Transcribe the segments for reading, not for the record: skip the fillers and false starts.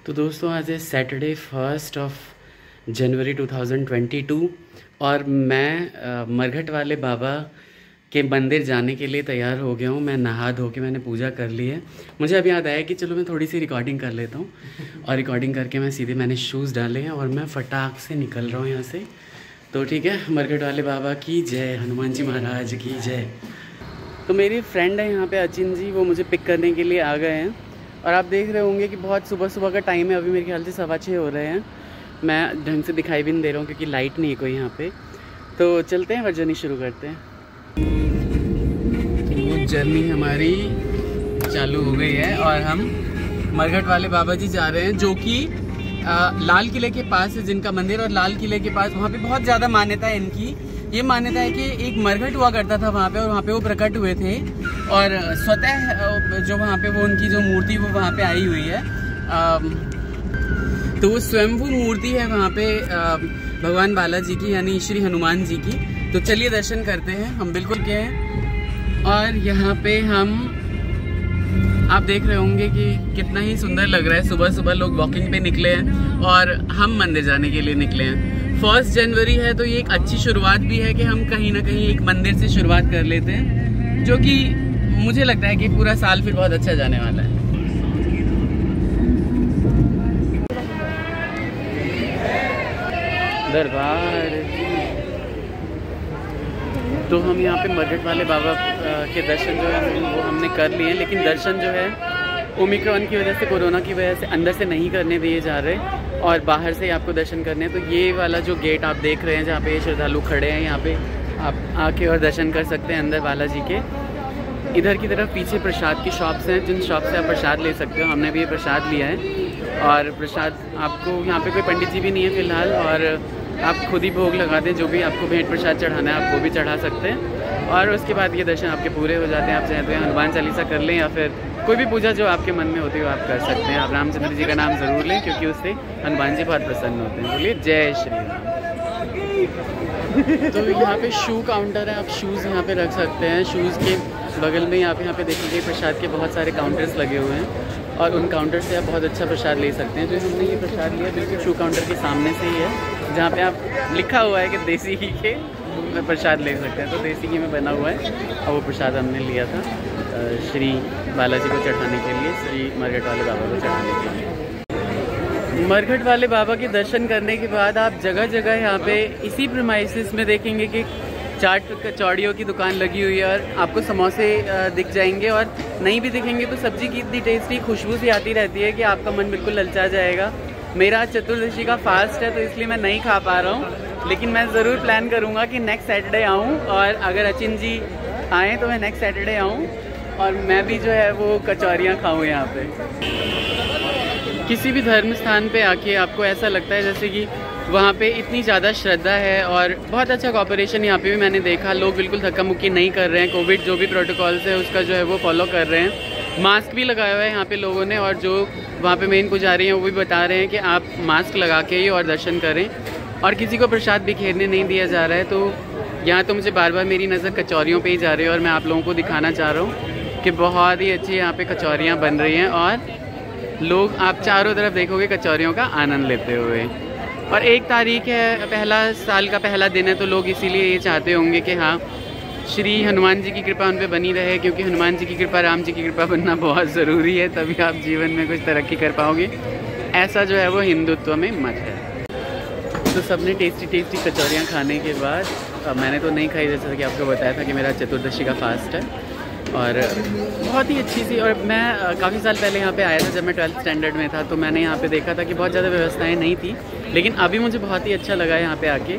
तो दोस्तों आज है सैटरडे 1 जनवरी 2022 और मैं मरघट वाले बाबा के मंदिर जाने के लिए तैयार हो गया हूँ। मैं नहा धो के मैंने पूजा कर ली है। मुझे अब याद आया कि चलो मैं थोड़ी सी रिकॉर्डिंग कर लेता हूँ और रिकॉर्डिंग करके मैंने शूज़ डाले हैं और मैं फटाक से निकल रहा हूँ यहाँ से। तो ठीक है, मरघट वाले बाबा की जय, हनुमान जी महाराज की जय। तो मेरी फ्रेंड है यहाँ पे अचिन जी, वो मुझे पिक करने के लिए आ गए हैं और आप देख रहे होंगे कि बहुत सुबह सुबह का टाइम है। अभी मेरे ख्याल से 6:15 हो रहे हैं। मैं ढंग से दिखाई भी नहीं दे रहा हूँ क्योंकि लाइट नहीं है कोई यहाँ पे। तो चलते हैं और जर्नी शुरू करते हैं। तो जर्नी हमारी चालू हो गई है और हम मरघट वाले बाबा जी जा रहे हैं, जो कि लाल किले के पास है जिनका मंदिर। और लाल किले के पास वहाँ पे बहुत ज़्यादा मान्यता है इनकी। ये मान्यता है कि एक मरघट हुआ करता था वहाँ पे और वहाँ पे वो प्रकट हुए थे और स्वतः जो वहाँ पे वो उनकी जो मूर्ति वो वहाँ पे आई हुई है। तो वो स्वयंभू मूर्ति है वहाँ पे भगवान बालाजी की, यानी श्री हनुमान जी की। तो चलिए दर्शन करते हैं। हम बिल्कुल के हैं और यहाँ पे आप देख रहे होंगे कि कितना ही सुंदर लग रहा है। सुबह सुबह लोग वॉकिंग पे निकले हैं और हम मंदिर जाने के लिए निकले हैं। 1 जनवरी है तो ये एक अच्छी शुरुआत भी है कि हम कहीं ना कहीं एक मंदिर से शुरुआत कर लेते हैं, जो कि मुझे लगता है कि पूरा साल फिर बहुत अच्छा जाने वाला है। दरबार। तो हम यहाँ पे मरघट वाले बाबा के दर्शन जो है वो हमने कर लिए हैं, लेकिन दर्शन जो है ओमिक्रॉन की वजह से, कोरोना की वजह से अंदर से नहीं करने दिए जा रहे और बाहर से ही आपको दर्शन करने हैं। तो ये वाला जो गेट आप देख रहे हैं जहाँ पे श्रद्धालु खड़े हैं, यहाँ पे आप आके और दर्शन कर सकते हैं अंदर बालाजी के। इधर की तरफ पीछे प्रसाद की शॉप्स हैं, जिन शॉप से आप प्रसाद ले सकते हो। हमने भी ये प्रसाद लिया है और प्रसाद आपको यहाँ पे कोई पंडित जी भी नहीं है फ़िलहाल, और आप खुद ही भोग लगा दें। जो भी आपको भेंट प्रसाद चढ़ाना है आप वो भी चढ़ा सकते हैं और उसके बाद ये दर्शन आपके पूरे हो जाते हैं। आप चाहे तो हनुमान चालीसा कर लें या फिर कोई भी पूजा जो आपके मन में होती है वो आप कर सकते हैं। आप रामचंद्र जी का नाम ज़रूर लें क्योंकि उससे हनुमान जी बहुत प्रसन्न होते हैं। बोलिए जय श्री राम। तो यहाँ पे शू काउंटर है, आप शूज़ यहाँ पे रख सकते हैं। शूज़ के बगल में यहाँ पे देखिए प्रसाद के बहुत सारे काउंटर्स लगे हुए हैं और उन काउंटर से आप बहुत अच्छा प्रसाद ले सकते हैं। जो हमने ये प्रसाद लिया बिल्कुल शू काउंटर के सामने से ही है, जहाँ पे आप लिखा हुआ है कि देसी घी के प्रसाद ले सकते हैं। तो देसी घी में बना हुआ है और वो प्रसाद हमने लिया था श्री बालाजी को चढ़ाने के लिए, श्री मरघट वाले बाबा को चढ़ाने के लिए। मरघट वाले बाबा के दर्शन करने के बाद आप जगह जगह यहाँ पे इसी प्रीमाइसेस में देखेंगे कि चाट कचौड़ियों की दुकान लगी हुई है और आपको समोसे दिख जाएंगे, और नहीं भी दिखेंगे तो सब्जी की इतनी टेस्टी खुशबू सी आती रहती है कि आपका मन बिल्कुल ललचा जाएगा। मेरा चतुर्दशी का फास्ट है तो इसलिए मैं नहीं खा पा रहा हूँ, लेकिन मैं ज़रूर प्लान करूँगा कि नेक्स्ट सैटरडे आऊँ, और अगर अचिन जी आएँ तो मैं नेक्स्ट सैटरडे आऊँ और मैं भी जो है वो कचौरियाँ खाऊँ यहाँ पे। किसी भी धर्म स्थान पे आके आपको ऐसा लगता है जैसे कि वहाँ पे इतनी ज़्यादा श्रद्धा है और बहुत अच्छा कॉपरेशन यहाँ पे भी मैंने देखा। लोग बिल्कुल धक्का मुक्की नहीं कर रहे हैं। कोविड जो भी प्रोटोकॉल्स है उसका जो है वो फॉलो कर रहे हैं। मास्क भी लगाया हुआ है यहाँ पे लोगों ने, और जो वहाँ पे मेन पुजारी हैं वो भी बता रहे हैं कि आप मास्क लगा के ही और दर्शन करें, और किसी को प्रसाद बिखेरने नहीं दिया जा रहा है। तो यहाँ तो मुझे बार बार मेरी नज़र कचौरियों पे ही जा रही है और मैं आप लोगों को दिखाना चाह रहा हूँ कि बहुत ही अच्छी यहाँ पे कचौरियाँ बन रही हैं और लोग आप चारों तरफ देखोगे कचौरियों का आनंद लेते हुए। और 1 तारीख है, पहला साल का पहला दिन है, तो लोग इसीलिए ये चाहते होंगे कि हाँ श्री हनुमान जी की कृपा उन पे बनी रहे, क्योंकि हनुमान जी की कृपा, राम जी की कृपा बनना बहुत ज़रूरी है, तभी आप जीवन में कुछ तरक्की कर पाओगे। ऐसा जो है वो हिंदुत्व में मत है। तो सबने टेस्टी कचौरियाँ खाने के बाद मैंने तो नहीं खाई, जैसा कि आपको बताया था कि मेरा चतुर्दशी का फास्ट है, और बहुत ही अच्छी सी। और मैं काफ़ी साल पहले यहाँ पे आया था जब मैं 12th स्टैंडर्ड में था, तो मैंने यहाँ पे देखा था कि बहुत ज़्यादा व्यवस्थाएं नहीं थी, लेकिन अभी मुझे बहुत ही अच्छा लगा यहाँ पे आके,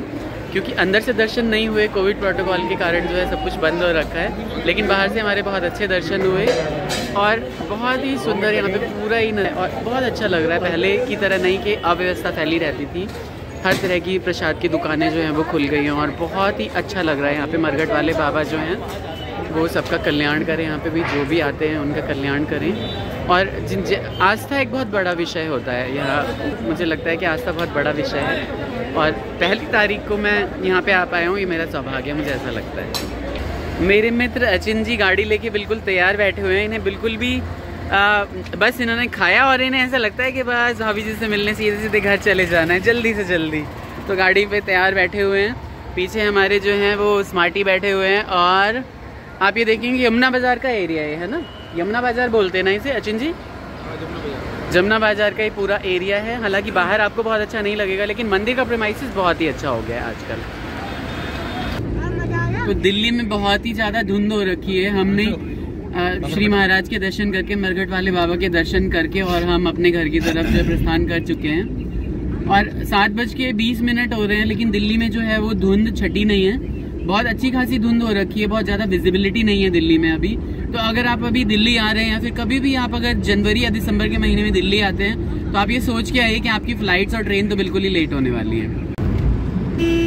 क्योंकि अंदर से दर्शन नहीं हुए, कोविड प्रोटोकॉल के कारण जो है सब कुछ बंद हो रखा है, लेकिन बाहर से हमारे बहुत अच्छे दर्शन हुए और बहुत ही सुंदर यहाँ पे पूरा ही और बहुत अच्छा लग रहा है। पहले की तरह नहीं कि अव्यवस्था फैली रहती थी, हर तरह की प्रसाद की दुकानें जो हैं वो खुल गई हैं और बहुत ही अच्छा लग रहा है। यहाँ पे मरघट वाले बाबा जो हैं वो सबका कल्याण करें, यहाँ पे भी जो भी आते हैं उनका कल्याण करें। और आस्था एक बहुत बड़ा विषय होता है यहाँ, मुझे लगता है कि आस्था बहुत बड़ा विषय है, और 1 तारीख को मैं यहाँ पे आ पाया हूँ, ये मेरा सौभाग्य है, मुझे ऐसा लगता है। मेरे मित्र अचिन जी गाड़ी लेके बिल्कुल तैयार बैठे हुए हैं। इन्हें बिल्कुल भी बस इन्होंने खाया और इन्हें ऐसा लगता है कि बस भाभी जी से मिलने सीधे सीधे घर चले जाना है जल्दी से जल्दी। तो गाड़ी पे तैयार बैठे हुए हैं, पीछे हमारे जो हैं वो स्मार्टी बैठे हुए हैं। और आप ये देखेंगे यमुना बाज़ार का एरिया है ना, यमुना बाज़ार बोलते हैं ना इसे अचिन जी? जमुना बाज़ार का ही पूरा एरिया है। हालांकि बाहर आपको बहुत अच्छा नहीं लगेगा, लेकिन मंदिर का प्रीमाइसेस बहुत ही अच्छा हो गया है आजकल। तो दिल्ली में बहुत ही ज़्यादा धुंध हो रखी है। हमने श्री महाराज के दर्शन करके, मरघट वाले बाबा के दर्शन करके और हम अपने घर की तरफ जो प्रस्थान कर चुके हैं। और 7:20 हो रहे हैं, लेकिन दिल्ली में जो है वो धुंध छटी नहीं है। बहुत अच्छी खासी धुंध हो रखी है, बहुत ज़्यादा विजिबिलिटी नहीं है दिल्ली में अभी। तो अगर आप अभी दिल्ली आ रहे हैं या फिर कभी भी आप अगर जनवरी या दिसंबर के महीने में दिल्ली आते हैं तो आप ये सोच के आइए कि आपकी फ्लाइट्स और ट्रेन तो बिल्कुल ही लेट होने वाली है।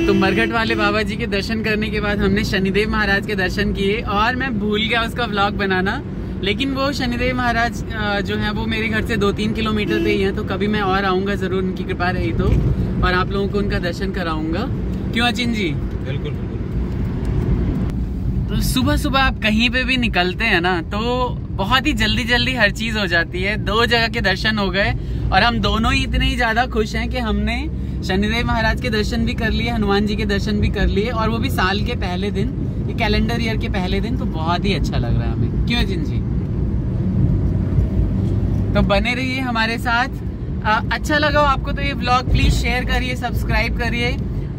तो मरघट वाले बाबा जी के दर्शन करने के बाद हमने शनिदेव महाराज के दर्शन किए और मैं भूल गया उसका व्लॉग बनाना। लेकिन वो शनिदेव महाराज जो है वो मेरे घर से 2-3 किलोमीटर पे ही है। तो कभी मैं और आऊँगा ज़रूर, उनकी कृपा रही तो, और आप लोगों को उनका दर्शन कराऊंगा। क्यों अचिन जी? बिल्कुल। तो सुबह सुबह आप कहीं पे भी निकलते हैं ना तो बहुत ही जल्दी जल्दी हर चीज हो जाती है। 2 जगह के दर्शन हो गए और हम दोनों ही इतने ही ज्यादा खुश हैं कि हमने शनिदेव महाराज के दर्शन भी कर लिए, हनुमान जी के दर्शन भी कर लिए, और वो भी साल के पहले दिन, ये कैलेंडर ईयर के पहले दिन। तो बहुत ही अच्छा लग रहा है हमें। क्यों अचिन जी? तो बने रहिए हमारे साथ। अच्छा लगा आपको तो ये व्लॉग प्लीज शेयर करिए, सब्सक्राइब करिए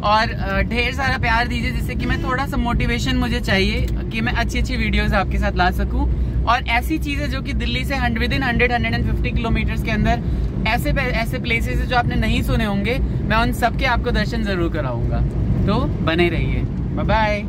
और ढेर सारा प्यार दीजिए, जिससे कि मैं थोड़ा सा मोटिवेशन मुझे चाहिए कि मैं अच्छी अच्छी वीडियोस आपके साथ ला सकूं। और ऐसी चीजें जो कि दिल्ली से विदिन 100-150 किलोमीटर्स के अंदर ऐसे प्लेसेस जो आपने नहीं सुने होंगे, मैं उन सब के आपको दर्शन जरूर कराऊंगा। तो बने रहिए। Bye bye.